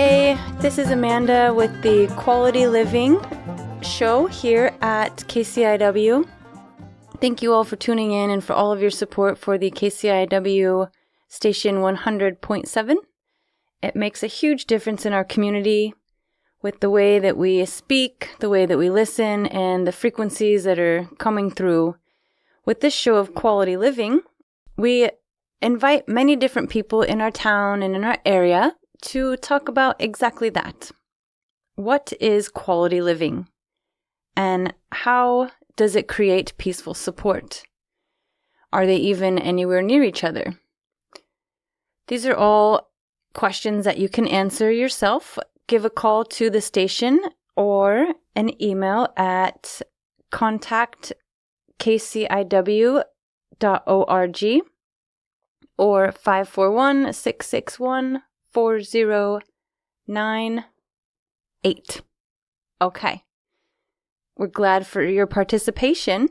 Hey, this is Amanda with the Quality Living show here at KCIW. Thank you all for tuning in and for all of your support for the KCIW station 100.7. It makes a huge difference in our community with the way that we speak, the way that we listen, and the frequencies that are coming through. With this show of Quality Living, we invite many different people in our town and in our area to talk about exactly that. What is quality living? And how does it create peaceful support? Are they even anywhere near each other? These are all questions that you can answer yourself. Give a call to the station or an email at contact@kciw.org or 541-661-4098. Okay. We're glad for your participation.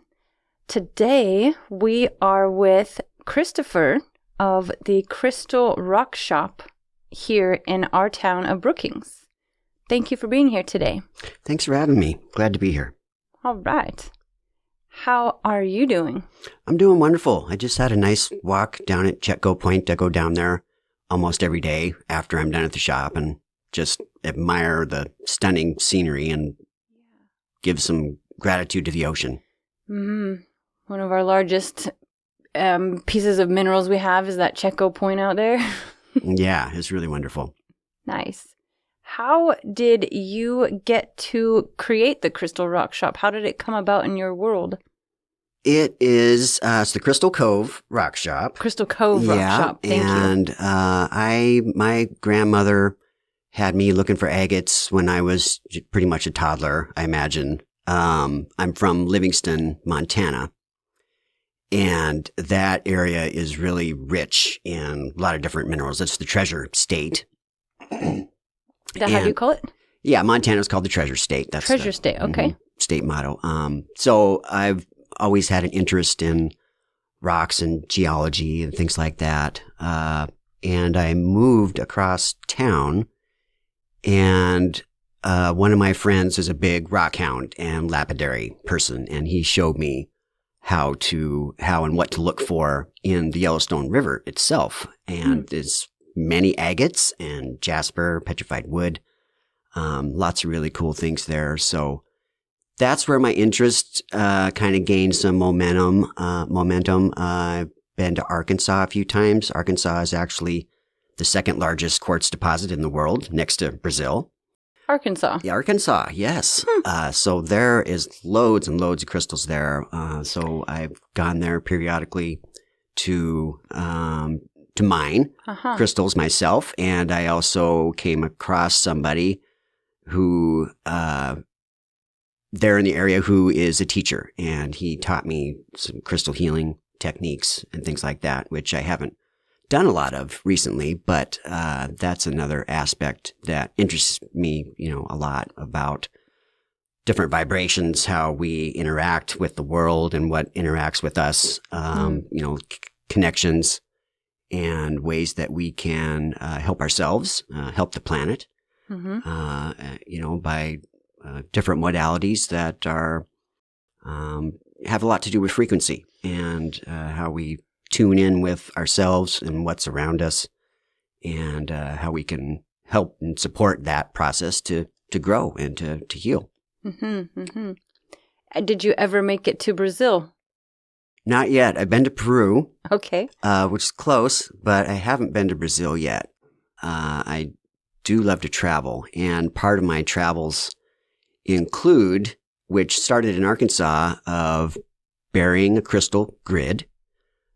Today, we are with Christopher of the Crystal Rock Shop here in our town of Brookings. Thank you for being here today. Thanks for having me. Glad to be here. All right. How are you doing? I'm doing wonderful. I just had a nice walk down at Chetco Point. I go down there almost every day after I'm done at the shop and just admire the stunning scenery and give some gratitude to the ocean. Mm-hmm. One of our largest pieces of minerals we have is that Chetco Point out there. Yeah, it's really wonderful. Nice. How did you get to create the Crystal Rock Shop? How did it come about in your world? It is it's the Crystal Cove Rock Shop. Crystal Cove Rock Shop. Thank you. And my grandmother had me looking for agates when I was pretty much a toddler, I imagine. I'm from Livingston, Montana. And that area is really rich in a lot of different minerals. It's the treasure state. Is that how you call it? Yeah, Montana's called the treasure state. That's treasure state, okay. State motto. So I've always had an interest in rocks and geology and things like that. And I moved across town, and one of my friends is a big rock hound and lapidary person, and he showed me how and what to look for in the Yellowstone River itself. And there's many agates and jasper, petrified wood, lots of really cool things there. So that's where my interest kind of gained some momentum. I've been to Arkansas a few times. Arkansas is actually the second largest quartz deposit in the world, next to Brazil. Arkansas. Yeah, Arkansas, yes. So there is loads and loads of crystals there. So I've gone there periodically to mine crystals myself. And I also came across somebody who there in the area who is a teacher, and he taught me some crystal healing techniques and things like that, which I haven't done a lot of recently, but that's another aspect that interests me, a lot about different vibrations, how we interact with the world and what interacts with us, connections and ways that we can help ourselves, help the planet, by different modalities that are have a lot to do with frequency and how we tune in with ourselves and what's around us, and how we can help and support that process to grow and to heal. Did you ever make it to Brazil? Not yet. I've been to Peru. Okay. Which is close, but I haven't been to Brazil yet. I do love to travel, and part of my travels include, which started in Arkansas, of burying a crystal grid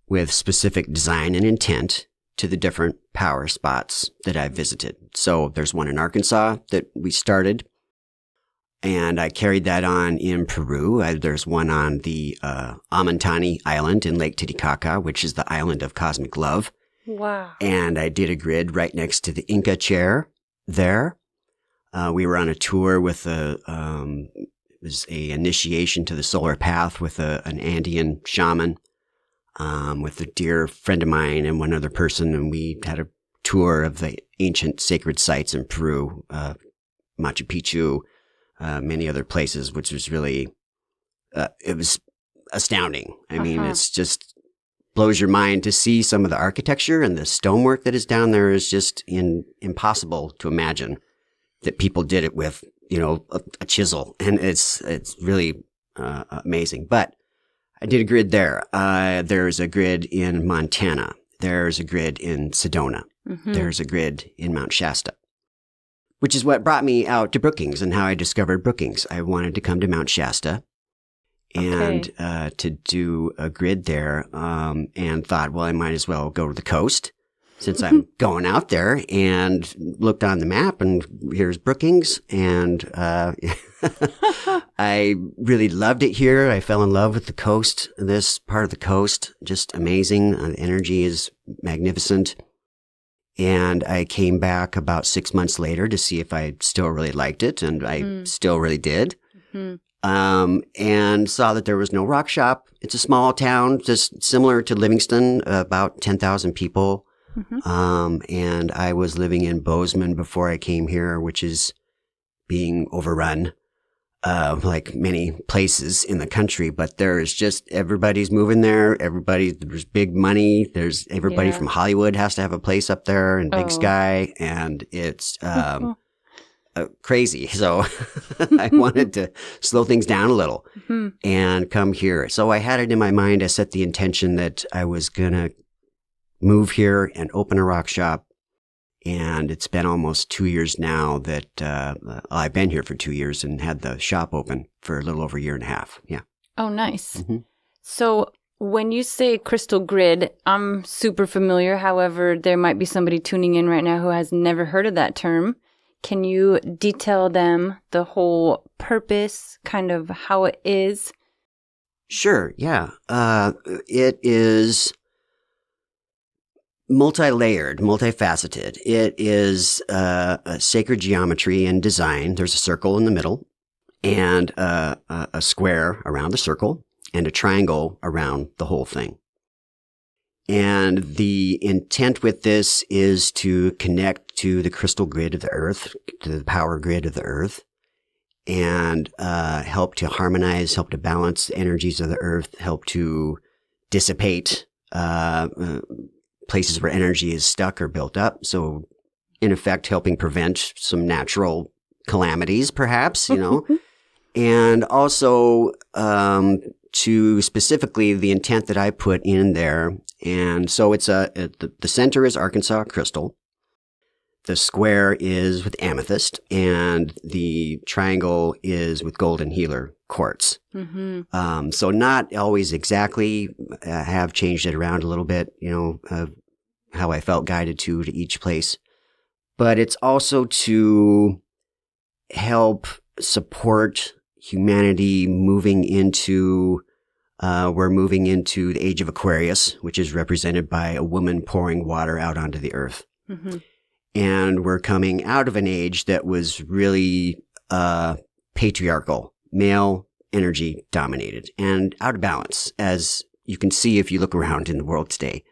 with specific design and intent to the different power spots that I've visited. So there's one in Arkansas that we started, and I carried that on in Peru. There's one on the Amantani Island in Lake Titicaca, which is the island of cosmic love. Wow. And I did a grid right next to the Inca chair there. We were on a tour with it was a initiation to the solar path with an Andean shaman, with a dear friend of mine and one other person, and we had a tour of the ancient sacred sites in Peru, Machu Picchu, many other places, which was really, it was astounding. I mean, it's just blows your mind to see some of the architecture and the stonework that is down there is just impossible to imagine that people did it with, a chisel. And it's really amazing. But I did a grid there. There's a grid in Montana. There's a grid in Sedona. There's a grid in Mount Shasta, which is what brought me out to Brookings and how I discovered Brookings. I wanted to come to Mount Shasta and to do a grid there, and thought, well, I might as well go to the coast since I'm going out there, and looked on the map, and here's Brookings, and I really loved it here. I fell in love with the coast, this part of the coast, just amazing. The energy is magnificent. And I came back about 6 months later to see if I still really liked it, and I still really did. And saw that there was no rock shop. It's a small town, just similar to Livingston, about 10,000 people. And I was living in Bozeman before I came here, which is being overrun, like many places in the country. But there's just, everybody's moving there. There's big money. There's everybody from Hollywood has to have a place up there, and Big Sky. And it's, crazy. So I wanted to slow things down a little and come here. So I had it in my mind. I set the intention that I was going to move here and open a rock shop. And it's been almost 2 years now that I've been here for 2 years and had the shop open for a little over a year and a half. Yeah. Oh, nice. So when you say crystal grid, I'm super familiar. However, there might be somebody tuning in right now who has never heard of that term. Can you detail them the whole purpose, kind of how it is? Sure, yeah. It is multi-layered, multifaceted. It is a sacred geometry and design. There's a circle in the middle, and a square around the circle, and a triangle around the whole thing. And the intent with this is to connect to the crystal grid of the earth, to the power grid of the earth, and help to harmonize, help to balance the energies of the earth, help to dissipate places where energy is stuck or built up. So in effect, helping prevent some natural calamities, perhaps, and also to specifically the intent that I put in there. And so it's the center is Arkansas crystal. The square is with amethyst, and the triangle is with golden healer quartz. So not always exactly, have changed it around a little bit, how I felt guided to each place. But it's also to help support humanity moving into we're moving into the age of Aquarius, which is represented by a woman pouring water out onto the earth. And we're coming out of an age that was really patriarchal, male energy dominated, and out of balance, as you can see if you look around in the world today.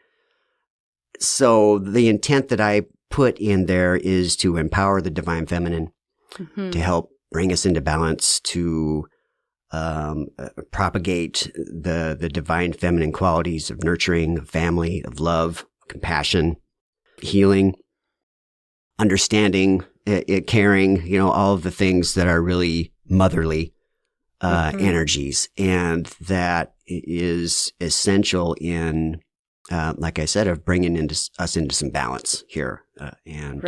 So the intent that I put in there is to empower the divine feminine, to help bring us into balance, to propagate the divine feminine qualities of nurturing, of family, of love, compassion, healing, understanding, caring, all of the things that are really motherly energies. And that is essential in, like I said, of bringing us into some balance here, and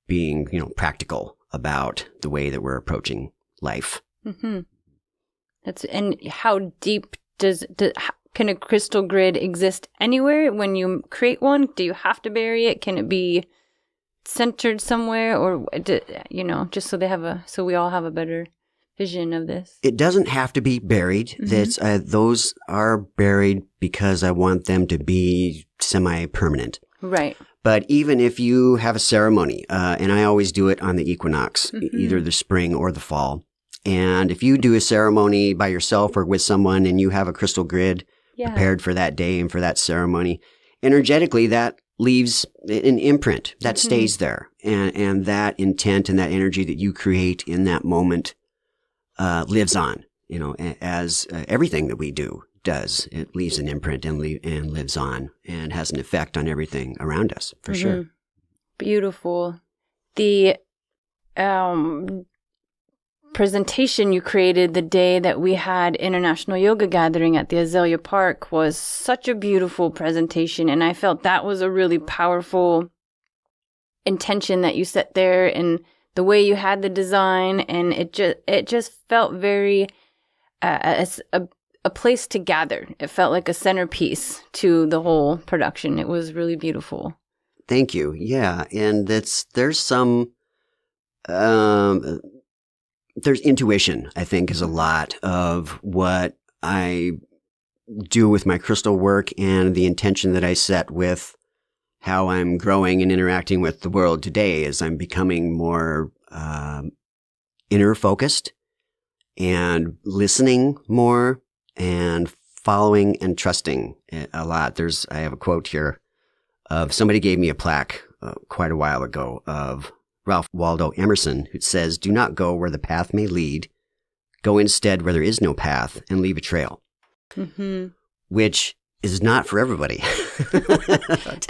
being, practical about the way that we're approaching life. And how deep can a crystal grid exist anywhere? When you create one, do you have to bury it? Can it be centered somewhere, or just so we all have a better vision of this? It doesn't have to be buried. Those are buried because I want them to be semi-permanent. Right. But even if you have a ceremony, and I always do it on the equinox, either the spring or the fall. And if you do a ceremony by yourself or with someone and you have a crystal grid prepared for that day and for that ceremony, energetically that leaves an imprint that stays there. And that intent and that energy that you create in that moment lives on, as everything that we do does. It leaves an imprint and lives on and has an effect on everything around us, for sure. Beautiful. The presentation you created the day that we had International Yoga Gathering at the Azalea Park was such a beautiful presentation, and I felt that was a really powerful intention that you set there, and the way you had the design, and it just felt very as a place to gather. It felt like a centerpiece to the whole production. It was really beautiful. Thank you. Yeah, and there's some there's intuition, I think, is a lot of what I do with my crystal work and the intention that I set with how I'm growing and interacting with the world today as I'm becoming more inner focused and listening more and following and trusting a lot. I have a quote here of somebody gave me a plaque quite a while ago of Ralph Waldo Emerson, who says, "Do not go where the path may lead. Go instead where there is no path and leave a trail." Which is not for everybody.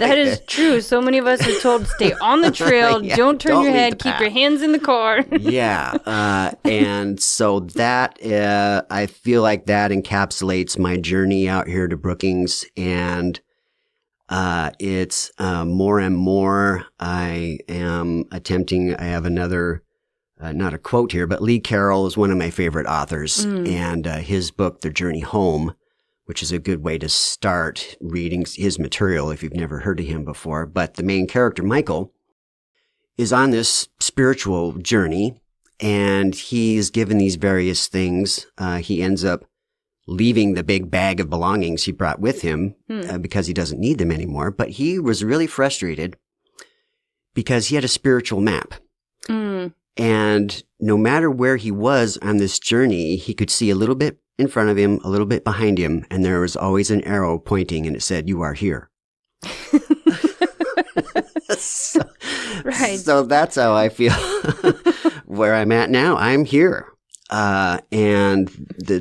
That is true. So many of us are told, stay on the trail, don't turn your head, keep your hands in the car. And so that, I feel like that encapsulates my journey out here to Brookings, and it's more and more I am attempting. I have another, not a quote here, but Lee Carroll is one of my favorite authors, and his book, The Journey Home, which is a good way to start reading his material if you've never heard of him before. But the main character, Michael, is on this spiritual journey, and he's given these various things. He ends up leaving the big bag of belongings he brought with him because he doesn't need them anymore. But he was really frustrated because he had a spiritual map. And no matter where he was on this journey, he could see a little bit in front of him, a little bit behind him, and there was always an arrow pointing, and it said, "You are here." So that's how I feel where I'm at now. I'm here. And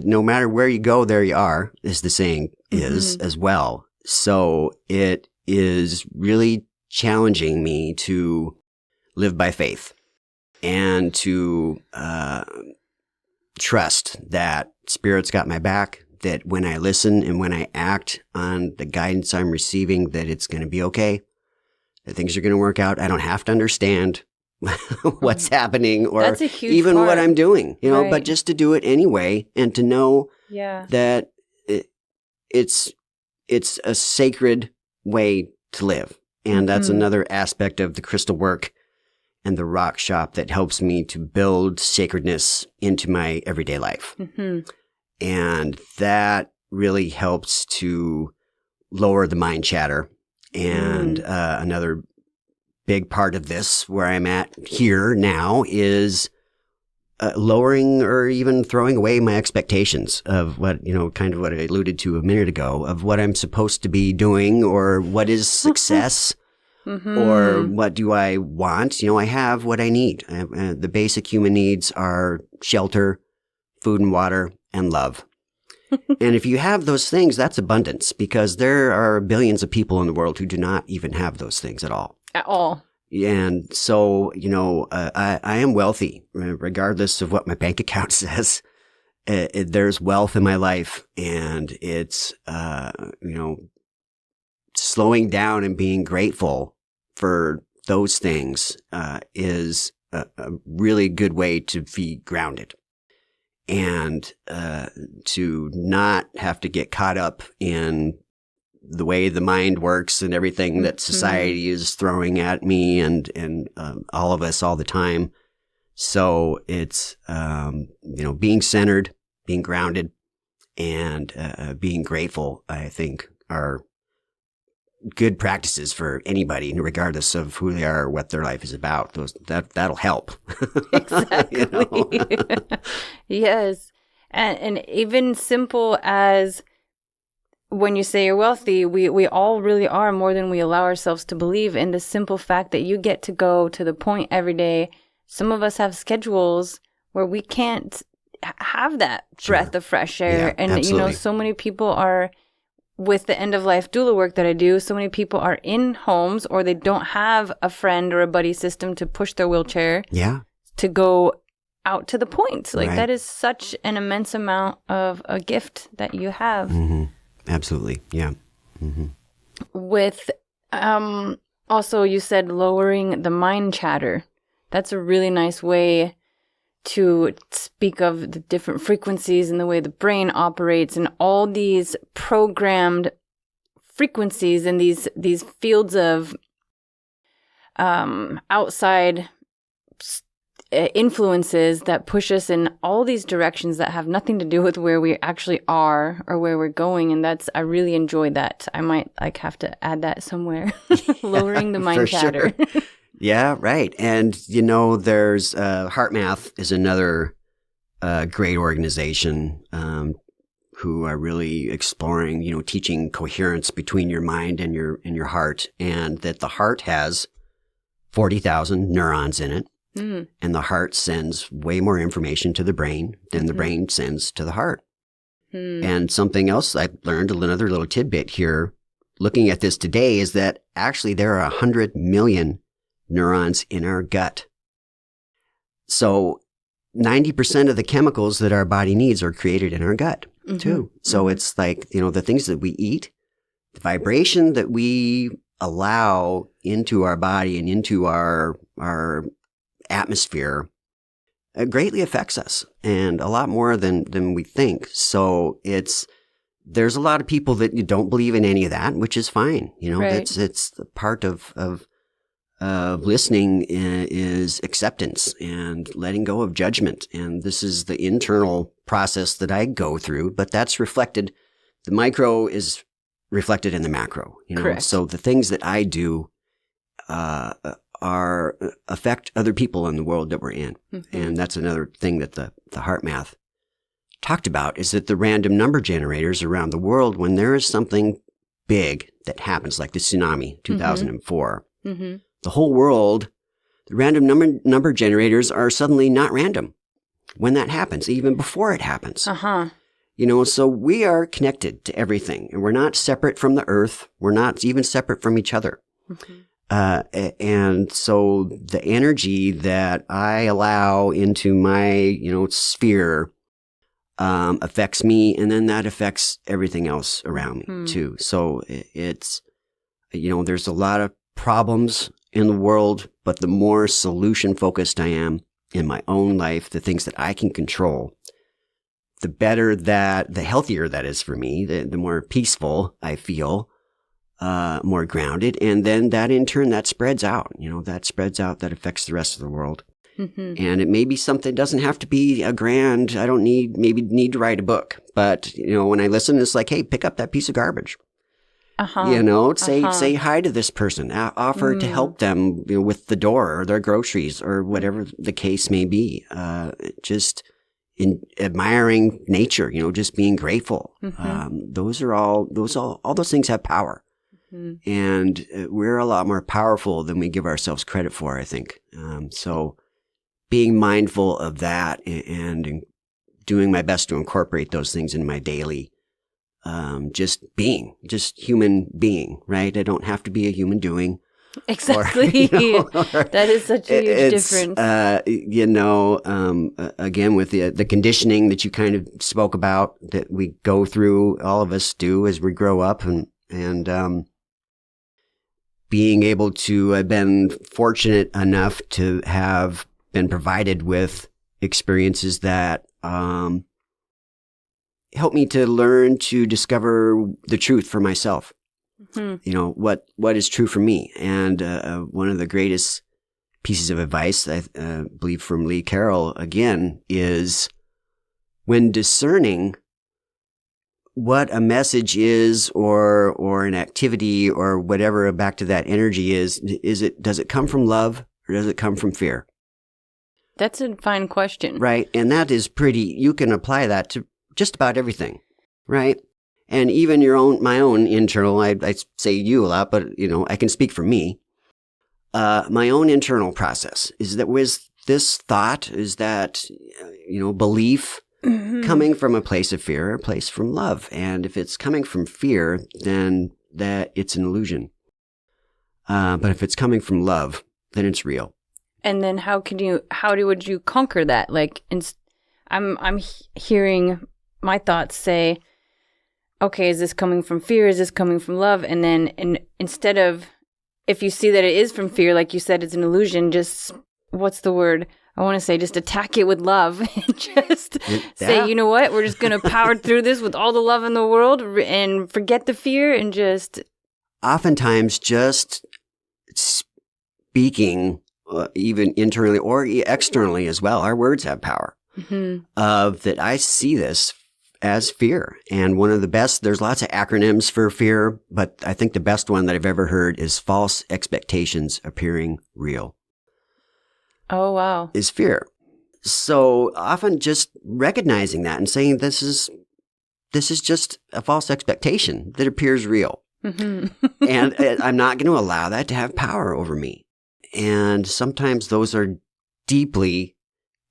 no matter where you go, there you are, as the saying is as well. So it is really challenging me to live by faith and to trust that Spirit's got my back, that when I listen and when I act on the guidance I'm receiving, that it's going to be okay, that things are going to work out. I don't have to understand what's happening or even what I'm doing, but just to do it anyway and to know that it's a sacred way to live. And that's another aspect of the crystal work and the rock shop that helps me to build sacredness into my everyday life. And that really helps to lower the mind chatter. And another big part of this, where I'm at here now, is lowering or even throwing away my expectations of what, kind of what I alluded to a minute ago, of what I'm supposed to be doing or what is success. Or what do I want? I have what I need. The basic human needs are shelter, food and water, and love. And if you have those things, that's abundance, because there are billions of people in the world who do not even have those things at all. At all. And so, I am wealthy, regardless of what my bank account says. There's wealth in my life, and it's, slowing down and being grateful for those things is a really good way to be grounded and to not have to get caught up in the way the mind works and everything that society is throwing at me and all of us all the time. So it's, being centered, being grounded, and being grateful, I think, are good practices for anybody, regardless of who they are or what their life is about. That'll help. Exactly. Yes. And even simple as when you say you're wealthy, we all really are more than we allow ourselves to believe. And the simple fact that you get to go to the point every day. Some of us have schedules where we can't have that breath of fresh air. Yeah, and, absolutely. So many people are, with the end of life doula work that I do, so many people are in homes or they don't have a friend or a buddy system to push their wheelchair to go out to the point. Like that is such an immense amount of a gift that you have. Mm-hmm. Absolutely. Yeah. Mm-hmm. With, also you said lowering the mind chatter. That's a really nice way to speak of the different frequencies and the way the brain operates and all these programmed frequencies and these fields of outside influences that push us in all these directions that have nothing to do with where we actually are or where we're going. And I really enjoyed that. I might have to add that somewhere. Lowering the mind chatter. Sure. Yeah, right. And, there's HeartMath is another great organization who are really exploring, teaching coherence between your mind and your heart, and that the heart has 40,000 neurons in it. Mm. And the heart sends way more information to the brain than the brain sends to the heart. Mm. And something else I learned, another little tidbit here, looking at this today, is that actually there are 100 million neurons in our gut. So 90% of the chemicals that our body needs are created in our gut too. So it's like, the things that we eat, the vibration that we allow into our body and into our atmosphere greatly affects us, and a lot more than we think. So there's a lot of people that don't believe in any of that, which is fine. Right. It's the part of listening is acceptance and letting go of judgment. And this is the internal process that I go through, but that's reflected. The micro is reflected in the macro, Correct. So the things that I do, affect other people in the world that we're in. Mm-hmm. And that's another thing that the HeartMath talked about, is that the random number generators around the world, when there is something big that happens, like the tsunami, 2004, the whole world, the random number generators are suddenly not random when that happens, even before it happens. So we are connected to everything, and we're not separate from the earth. We're not even separate from each other. And so the energy that I allow into my, sphere, affects me, and then that affects everything else around me too. So it's, there's a lot of problems in the world, but the more solution focused I am in my own life, the things that I can control, the better the healthier that is for me, the more peaceful I feel. More grounded, and then that in turn, that spreads out, that affects the rest of the world. And it may be something, doesn't have to be a grand, I don't need to write a book, but, when I listen, it's like, hey, pick up that piece of garbage. Say hi to this person, offer to help them with the door or their groceries or whatever the case may be. Just in admiring nature, just being grateful. All those things have power. And we're a lot more powerful than we give ourselves credit for, I think. So being mindful of that and doing my best to incorporate those things in my daily, just human being, right? I don't have to be a human doing. Exactly. That is such a huge difference. Again, with the conditioning that you kind of spoke about, that we go through, all of us do as we grow up, and being able to have been fortunate enough to have been provided with experiences that helped me to learn to discover the truth for myself. What is true for me. And one of the greatest pieces of advice, I believe from Lee Carroll again, is when discerning what a message is or an activity or whatever, back to that energy does it come from love or does it come from fear? That's a fine question. Right. And that is you can apply that to just about everything. Right. And even my own internal, I say you a lot, but I can speak for me. My own internal process is that with this thought, is that, belief coming from a place of fear or a place from love. And if it's coming from fear, then that it's an illusion. But if it's coming from love, then it's real. And then would you conquer that? Like, I'm hearing my thoughts say, okay, is this coming from fear? Is this coming from love? And then instead of, if you see that it is from fear, like you said, it's an illusion, just, what's the word? I want to say just attack it with love and just say, you know what? We're just going to power through this with all the love in the world and forget the fear and just. Oftentimes just speaking, even internally or externally as well, our words have power. Of that I see this as fear. And one of the best, there's lots of acronyms for fear, but I think the best one that I've ever heard is false expectations appearing real. Oh, wow. Is fear. So often just recognizing that and saying this is just a false expectation that appears real. And I'm not going to allow that to have power over me. And sometimes those are deeply,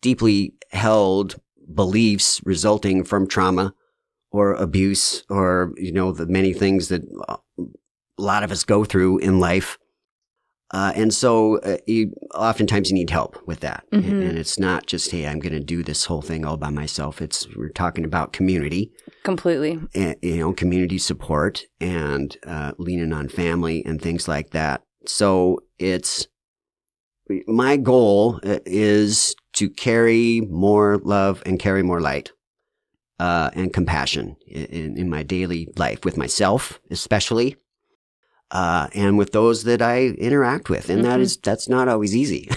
deeply held beliefs resulting from trauma or abuse or, the many things that a lot of us go through in life. And so oftentimes you need help with that. And it's not just, hey, I'm going to do this whole thing all by myself. We're talking about community. Completely. And, community support and leaning on family and things like that. So my goal is to carry more love and carry more light and compassion in my daily life with myself, especially. And with those that I interact with. And that's not always easy.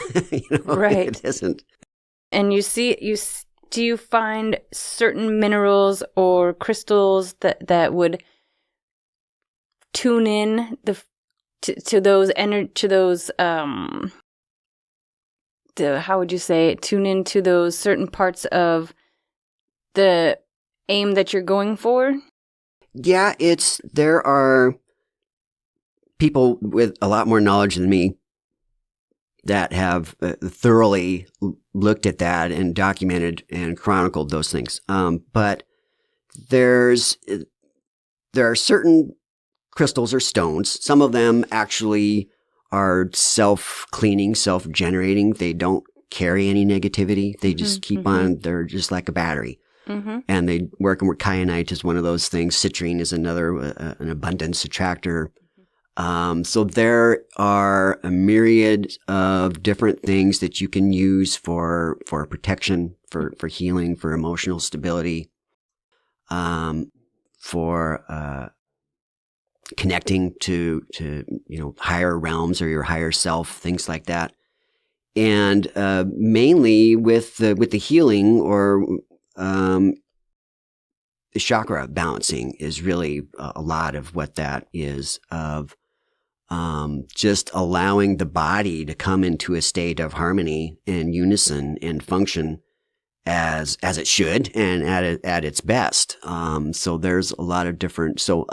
Right. It isn't. And do you find certain minerals or crystals that would tune in to those how would you say it? Tune into those certain parts of the aim that you're going for? Yeah, there are people with a lot more knowledge than me that have thoroughly looked at that and documented and chronicled those things. But there are certain crystals or stones. Some of them actually are self-cleaning, self-generating. They don't carry any negativity. They just keep on. They're just like a battery. And they work with kyanite is one of those things. Citrine is another, an abundance attractor. So there are a myriad of different things that you can use for protection, for healing, for emotional stability, for connecting to higher realms or your higher self, things like that. And mainly with the healing or the chakra balancing is really a lot of what that is, of just allowing the body to come into a state of harmony and unison and function as it should and at its best. So there's a lot of different. So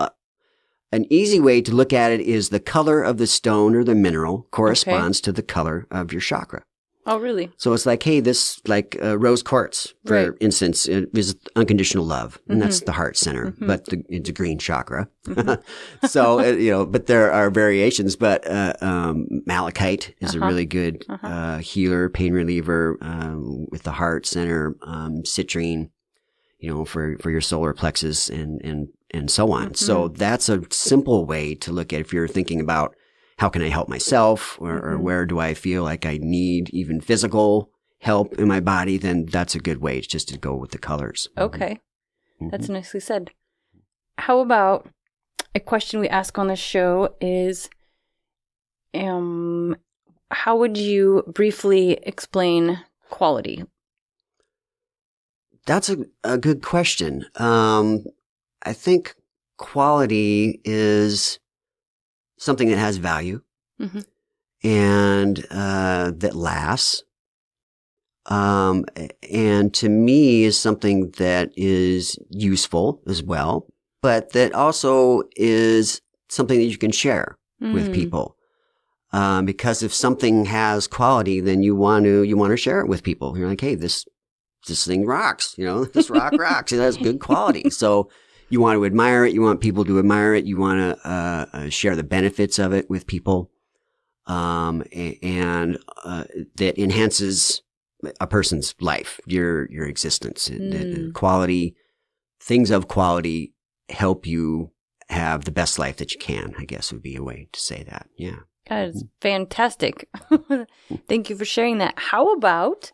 an easy way to look at it is the color of the stone or the mineral corresponds to the color of your chakra. Oh, really? So it's like, hey, this rose quartz, for instance, is unconditional love, and that's the heart center, but it's a green chakra. So, but there are variations, but malachite is a really good healer, pain reliever with the heart center, citrine, for your solar plexus and so on. So that's a simple way to look at if you're thinking about how can I help myself or where do I feel like I need even physical help in my body, then that's a good way just to go with the colors. Okay. That's nicely said. How about a question we ask on the show is, how would you briefly explain quality? That's a good question. I think quality is something that has value and that lasts. And to me is something that is useful as well. but that also is something that you can share with people. Because if something has quality, then you want to share it with people. You're like, hey, this thing rocks, this rock rocks. It has good quality. So you want to admire it. You want people to admire it. You want to share the benefits of it with people. And that enhances a person's life, your existence. The quality, things of quality help you have the best life that you can, I guess would be a way to say that. Yeah. That is fantastic. Thank you for sharing that. How about,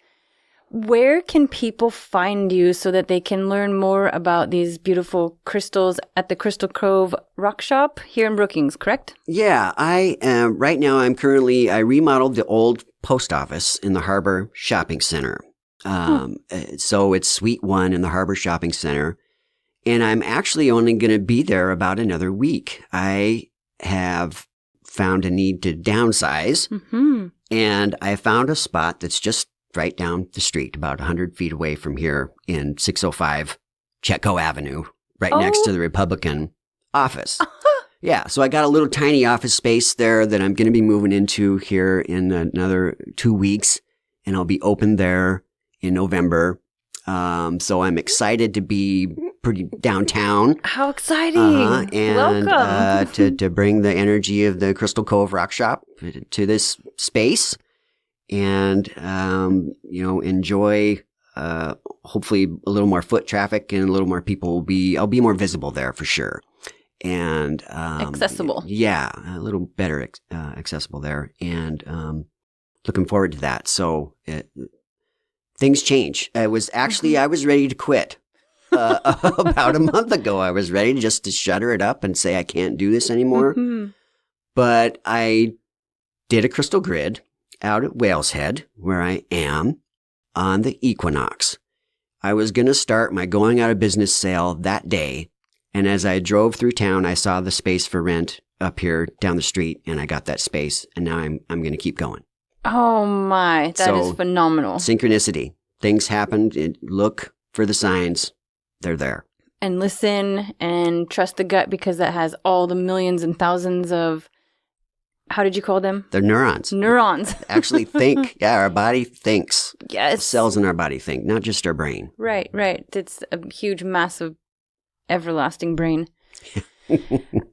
where can people find you so that they can learn more about these beautiful crystals at the Crystal Cove Rock Shop here in Brookings, correct? Yeah, I am. Right now, I remodeled the old post office in the Harbor Shopping Center. So it's Suite 1 in the Harbor Shopping Center. And I'm actually only going to be there about another week. I have found a need to downsize. And I found a spot that's just right down the street, about 100 feet away from here in 605 Chetco Avenue, right next to the Republican office. Yeah, so I got a little tiny office space there that I'm going to be moving into here in another 2 weeks, and I'll be open there in November. So I'm excited to be pretty downtown. How exciting! And welcome to bring the energy of the Crystal Cove Rock Shop to this space, and enjoy hopefully a little more foot traffic and a little more people I'll be more visible there for sure. And accessible. Yeah, a little better accessible there, and looking forward to that. So things change. I was ready to quit about a month ago. I was ready to shutter it up and say I can't do this anymore. But I did a crystal grid out at Whale's Head, where I am, on the equinox. I was going to start my going out of business sale that day. And as I drove through town, I saw the space for rent up here down the street, and I got that space. And now I'm going to keep going. Oh my, that is phenomenal. Synchronicity. Things happened. Look for the signs. They're there. And listen and trust the gut, because that has all the millions and thousands of, how did you call them? They're neurons. Neurons. Actually think. Yeah, our body thinks. Yes. The cells in our body think, not just our brain. Right. It's a huge, massive, everlasting brain.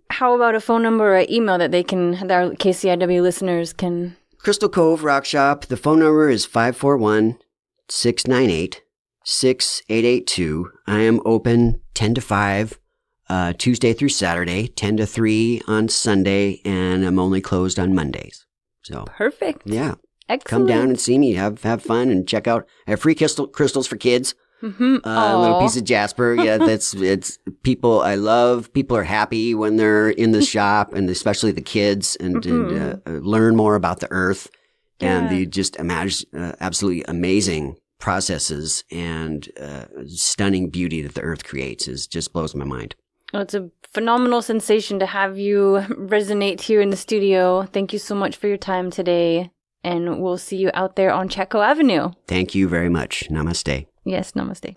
How about a phone number or an email that our KCIW listeners can... Crystal Cove Rock Shop. The phone number is 541-698-6882. I am open 10 to 5, Tuesday through Saturday, 10 to 3 on Sunday, and I'm only closed on Mondays. So perfect. Yeah. Excellent. Come down and see me. Have fun and check out. I have free crystals for kids. A little piece of jasper. Yeah, it's people I love. People are happy when they're in the shop, and especially the kids, and learn more about the earth and the just absolutely amazing processes and stunning beauty that the earth creates just blows my mind. Well, it's a phenomenal sensation to have you resonate here in the studio. Thank you so much for your time today, and we'll see you out there on Chetco Avenue. Thank you very much. Namaste. Yes, namaste.